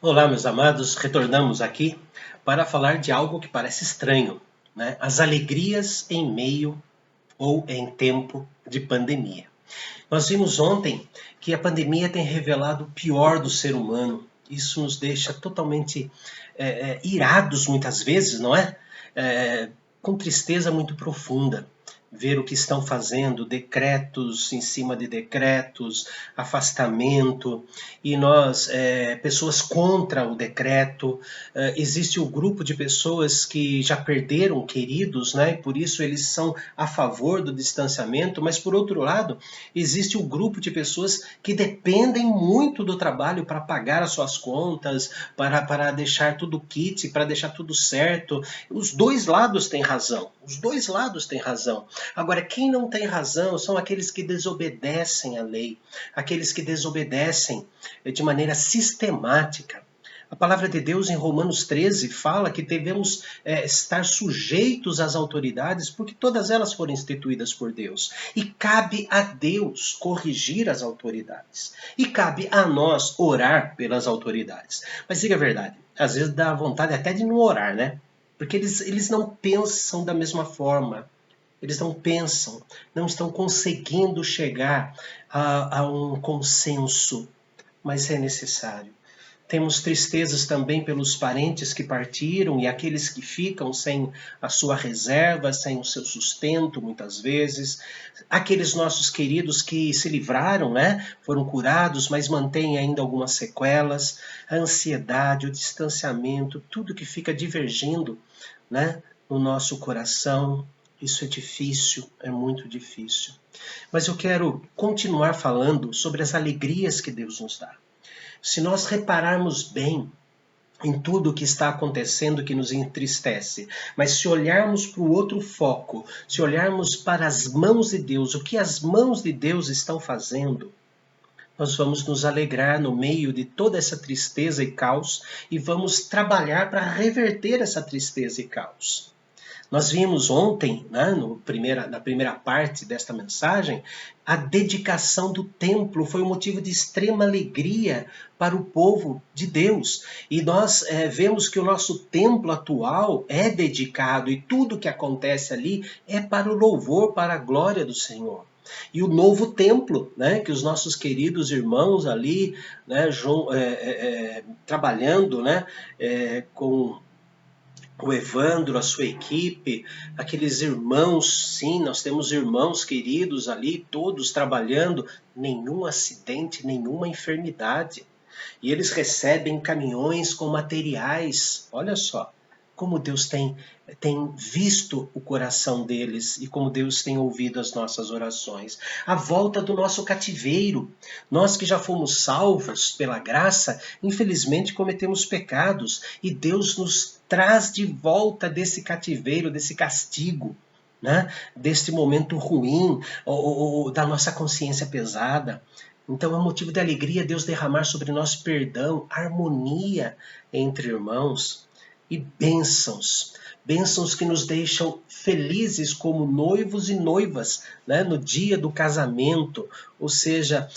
Olá, meus amados, retornamos aqui para falar de algo que parece estranho, né? As alegrias em meio ou em tempo de pandemia. Nós vimos ontem que a pandemia tem revelado o pior do ser humano. Isso nos deixa totalmente irados muitas vezes, não é? Com tristeza muito profunda. Ver o que estão fazendo, decretos em cima de decretos, afastamento, e nós, pessoas contra o decreto. Existe o grupo de pessoas que já perderam queridos, né? E por isso eles são a favor do distanciamento, mas por outro lado, existe o grupo de pessoas que dependem muito do trabalho para pagar as suas contas, para deixar tudo kit, para deixar tudo certo. Os dois lados têm razão. Os dois lados têm razão. Agora, quem não tem razão são aqueles que desobedecem à lei, aqueles que desobedecem de maneira sistemática. A palavra de Deus em Romanos 13 fala que devemos estar sujeitos às autoridades porque todas elas foram instituídas por Deus. E cabe a Deus corrigir as autoridades. E cabe a nós orar pelas autoridades. Mas diga a verdade, às vezes dá vontade até de não orar, né? Porque eles não pensam da mesma forma. Eles não pensam, não estão conseguindo chegar a um consenso, mas é necessário. Temos tristezas também pelos parentes que partiram e aqueles que ficam sem a sua reserva, sem o seu sustento, muitas vezes. Aqueles nossos queridos que se livraram, né? Foram curados, mas mantêm ainda algumas sequelas. A ansiedade, o distanciamento, tudo que fica divergindo, né? No nosso coração. Isso é difícil, é muito difícil. Mas eu quero continuar falando sobre as alegrias que Deus nos dá. Se nós repararmos bem em tudo o que está acontecendo que nos entristece, mas se olharmos para o outro foco, se olharmos para as mãos de Deus, o que as mãos de Deus estão fazendo, nós vamos nos alegrar no meio de toda essa tristeza e caos e vamos trabalhar para reverter essa tristeza e caos. Nós vimos ontem, né, na primeira parte desta mensagem, a dedicação do templo foi um motivo de extrema alegria para o povo de Deus. E nós vemos que o nosso templo atual é dedicado e tudo que acontece ali é para o louvor, para a glória do Senhor. E o novo templo, né, que os nossos queridos irmãos ali, né, trabalhando, né, com o Evandro, a sua equipe, aqueles irmãos, sim, nós temos irmãos queridos ali, todos trabalhando, nenhum acidente, nenhuma enfermidade. E eles recebem caminhões com materiais. Olha só como Deus tem visto o coração deles e como Deus tem ouvido as nossas orações. A volta do nosso cativeiro. Nós que já fomos salvos pela graça, infelizmente cometemos pecados e Deus nos traz de volta desse cativeiro, desse castigo, né? Deste momento ruim, ou da nossa consciência pesada. Então é um motivo de alegria Deus derramar sobre nós perdão, harmonia entre irmãos e bênçãos. Bênçãos que nos deixam felizes como noivos e noivas, né? No dia do casamento. Ou seja,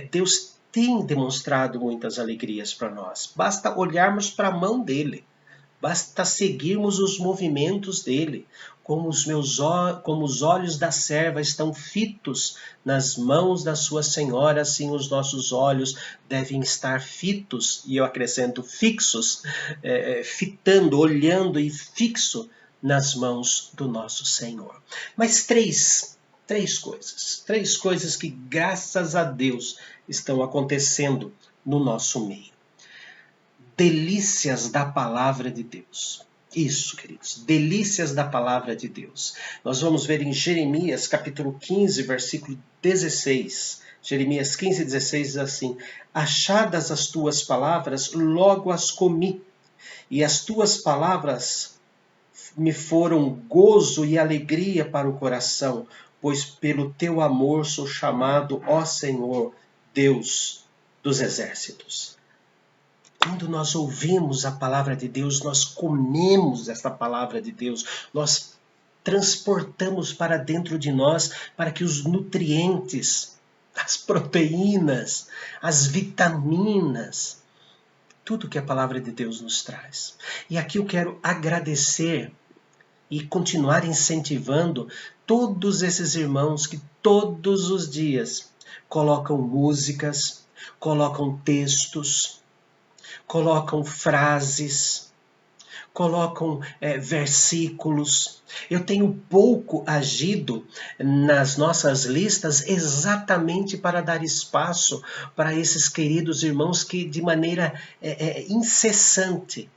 Deus tem demonstrado muitas alegrias para nós. Basta olharmos para a mão dele. Basta seguirmos os movimentos dele, como os olhos da serva estão fitos nas mãos da sua senhora, assim os nossos olhos devem estar fitos, e eu acrescento fixos, fitando, olhando e fixo nas mãos do nosso Senhor. Mas três coisas que graças a Deus estão acontecendo no nosso meio. Delícias da palavra de Deus. Isso, queridos, delícias da palavra de Deus. Nós vamos ver em Jeremias capítulo 15, versículo 16. Jeremias 15, 16 diz assim: achadas as tuas palavras, logo as comi, e as tuas palavras me foram gozo e alegria para o coração, pois pelo teu amor sou chamado, ó Senhor, Deus dos exércitos. Quando nós ouvimos a palavra de Deus, nós comemos esta palavra de Deus, nós transportamos para dentro de nós para que os nutrientes, as proteínas, as vitaminas, tudo que a palavra de Deus nos traz. E aqui eu quero agradecer e continuar incentivando todos esses irmãos que todos os dias colocam músicas, colocam textos, colocam frases, colocam versículos. Eu tenho pouco agido nas nossas listas exatamente para dar espaço para esses queridos irmãos que de maneira incessante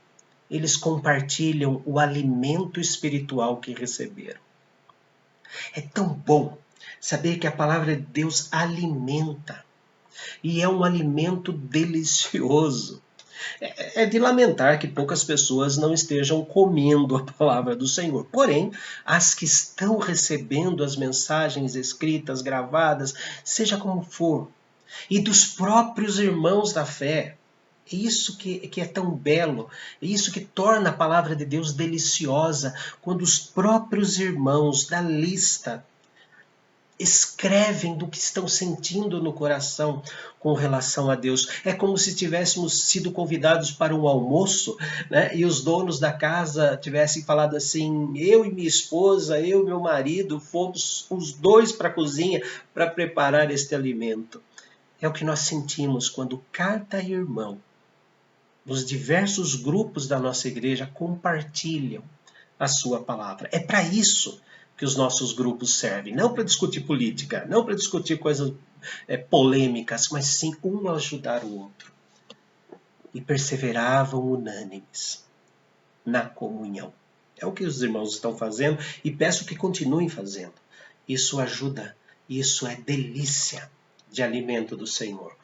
eles compartilham o alimento espiritual que receberam. É tão bom saber que a palavra de Deus alimenta. E é um alimento delicioso. É de lamentar que poucas pessoas não estejam comendo a palavra do Senhor. Porém, as que estão recebendo as mensagens escritas, gravadas, seja como for, e dos próprios irmãos da fé, é isso que é tão belo, é isso que torna a palavra de Deus deliciosa, quando os próprios irmãos da lista escrevem do que estão sentindo no coração com relação a Deus. É como se tivéssemos sido convidados para um almoço, né? E os donos da casa tivessem falado assim: eu e minha esposa, eu e meu marido, fomos os dois para a cozinha para preparar este alimento. É o que nós sentimos quando cada irmão, nos diversos grupos da nossa igreja, compartilham a sua palavra. É para isso que os nossos grupos servem. Não para discutir política, não para discutir coisas polêmicas, mas sim um ajudar o outro. E perseveravam unânimes na comunhão. É o que os irmãos estão fazendo e peço que continuem fazendo. Isso ajuda, isso é delícia de alimento do Senhor.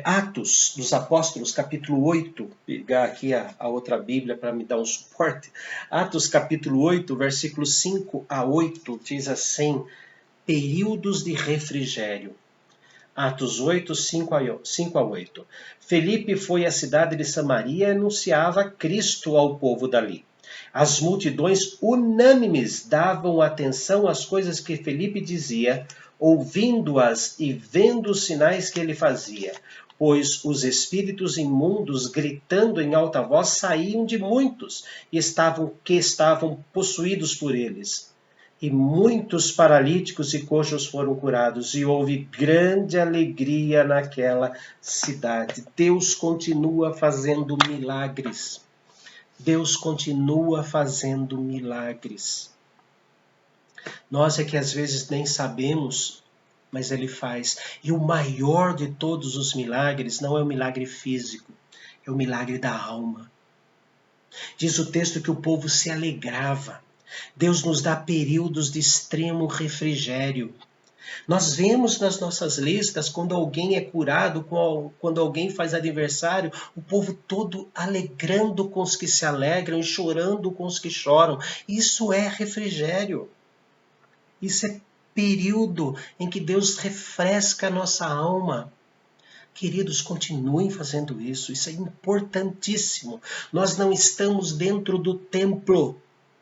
Atos dos Apóstolos, capítulo 8, pegar aqui a outra Bíblia para me dar um suporte. Atos, capítulo 8, versículos 5 a 8, diz assim: períodos de refrigério. Atos 8, 5 a 8. Felipe foi à cidade de Samaria e anunciava Cristo ao povo dali. As multidões unânimes davam atenção às coisas que Felipe dizia, ouvindo-as e vendo os sinais que ele fazia, pois os espíritos imundos, gritando em alta voz, saíam de muitos que estavam possuídos por eles. E muitos paralíticos e coxos foram curados, e houve grande alegria naquela cidade. Deus continua fazendo milagres. Deus continua fazendo milagres. Nós é que às vezes nem sabemos, mas Ele faz. E o maior de todos os milagres não é o milagre físico, é o milagre da alma. Diz o texto que o povo se alegrava. Deus nos dá períodos de extremo refrigério. Nós vemos nas nossas listas, quando alguém é curado, quando alguém faz aniversário, o povo todo alegrando com os que se alegram e chorando com os que choram. Isso é refrigério. Isso é período em que Deus refresca a nossa alma. Queridos, continuem fazendo isso. Isso é importantíssimo. Nós não estamos dentro do templo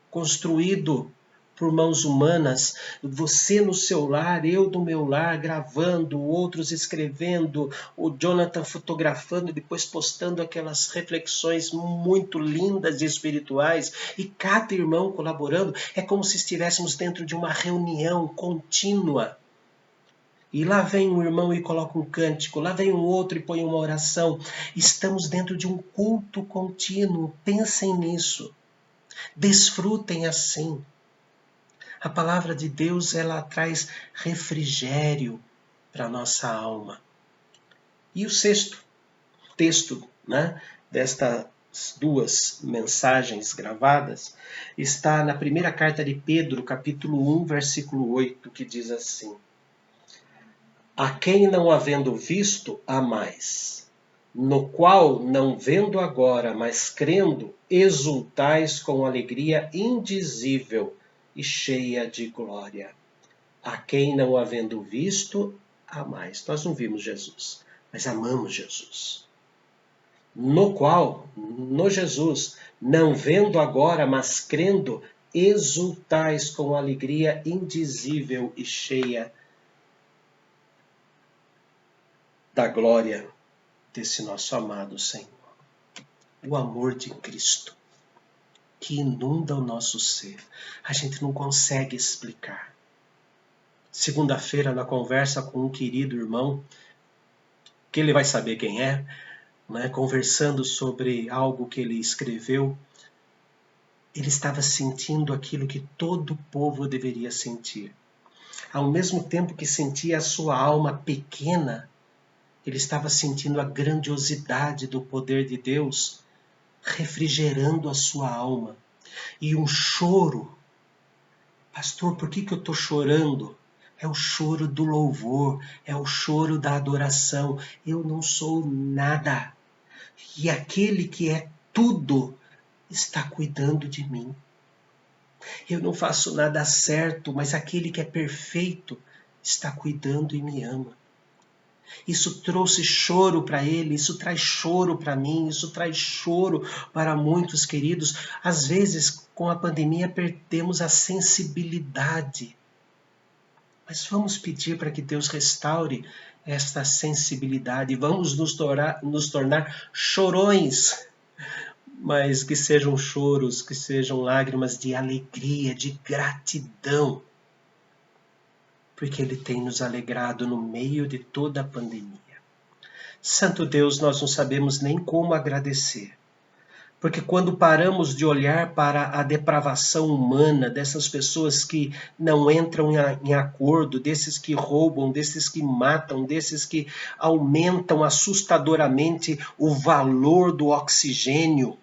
construído por mãos humanas, você no seu lar, eu no meu lar, gravando, outros escrevendo, o Jonathan fotografando e depois postando aquelas reflexões muito lindas e espirituais, e cada irmão colaborando. É como se estivéssemos dentro de uma reunião contínua. E lá vem um irmão e coloca um cântico, lá vem um outro e põe uma oração. Estamos dentro de um culto contínuo. Pensem nisso. Desfrutem assim. A palavra de Deus, ela traz refrigério para a nossa alma. E o sexto texto, destas duas mensagens gravadas está na primeira carta de Pedro, capítulo 1, versículo 8, que diz assim: a quem não havendo visto, há mais, no qual, não vendo agora, mas crendo, exultais com alegria indizível e cheia de glória. A quem não havendo visto, há mais. Nós não vimos Jesus, mas amamos Jesus. No qual, no Jesus, não vendo agora, mas crendo, exultais com alegria indizível e cheia da glória desse nosso amado Senhor. o amor de Cristo que inunda o nosso ser. A gente não consegue explicar. Segunda-feira, na conversa com um querido irmão, que ele vai saber quem é, né, conversando sobre algo que ele escreveu, ele estava sentindo aquilo que todo povo deveria sentir. Ao mesmo tempo que sentia a sua alma pequena, ele estava sentindo a grandiosidade do poder de Deus refrigerando a sua alma. E um choro. Pastor, por que eu estou chorando? É o choro do louvor, é o choro da adoração. Eu não sou nada. E aquele que é tudo está cuidando de mim. Eu não faço nada certo, mas aquele que é perfeito está cuidando e me ama. Isso trouxe choro para ele, isso traz choro para mim, isso traz choro para muitos queridos. Às vezes, com a pandemia, perdemos a sensibilidade. Mas vamos pedir para que Deus restaure esta sensibilidade. Vamos nos tornar chorões, mas que sejam choros, que sejam lágrimas de alegria, de gratidão, porque Ele tem nos alegrado no meio de toda a pandemia. Santo Deus, nós não sabemos nem como agradecer. Porque quando paramos de olhar para a depravação humana dessas pessoas que não entram em acordo, desses que roubam, desses que matam, desses que aumentam assustadoramente o valor do oxigênio,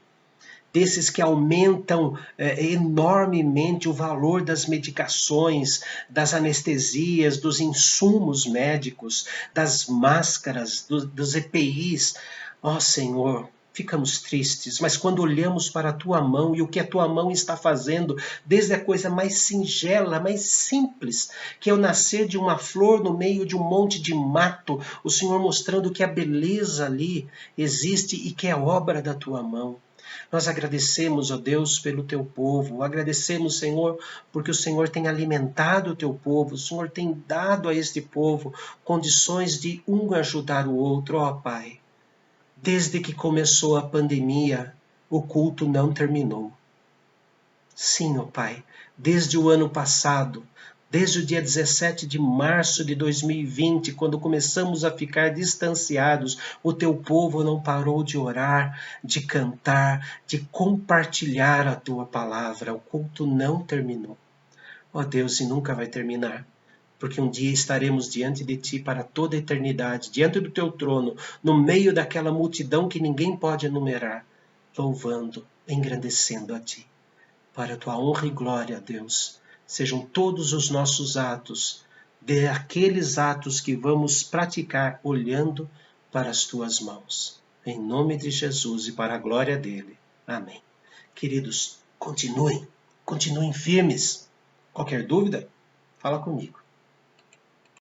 desses que aumentam enormemente o valor das medicações, das anestesias, dos insumos médicos, das máscaras, dos EPIs. Ó Senhor, ficamos tristes, mas quando olhamos para a Tua mão e o que a Tua mão está fazendo, desde a coisa mais singela, mais simples, que é o nascer de uma flor no meio de um monte de mato, o Senhor mostrando que a beleza ali existe e que é obra da Tua mão. Nós agradecemos, ó Deus, pelo Teu povo. Agradecemos, Senhor, porque o Senhor tem alimentado o Teu povo. O Senhor tem dado a este povo condições de um ajudar o outro, ó Pai. Desde que começou a pandemia, o culto não terminou. Sim, ó Pai, desde o ano passado, desde o dia 17 de março de 2020, quando começamos a ficar distanciados, o Teu povo não parou de orar, de cantar, de compartilhar a Tua palavra. O culto não terminou. Ó Deus, e nunca vai terminar. Porque um dia estaremos diante de Ti para toda a eternidade, diante do Teu trono, no meio daquela multidão que ninguém pode enumerar, louvando, engrandecendo a Ti. Para a Tua honra e glória, Deus, sejam todos os nossos atos, daqueles atos que vamos praticar olhando para as Tuas mãos. Em nome de Jesus e para a glória dEle. Amém. Queridos, continuem firmes. Qualquer dúvida, fala comigo.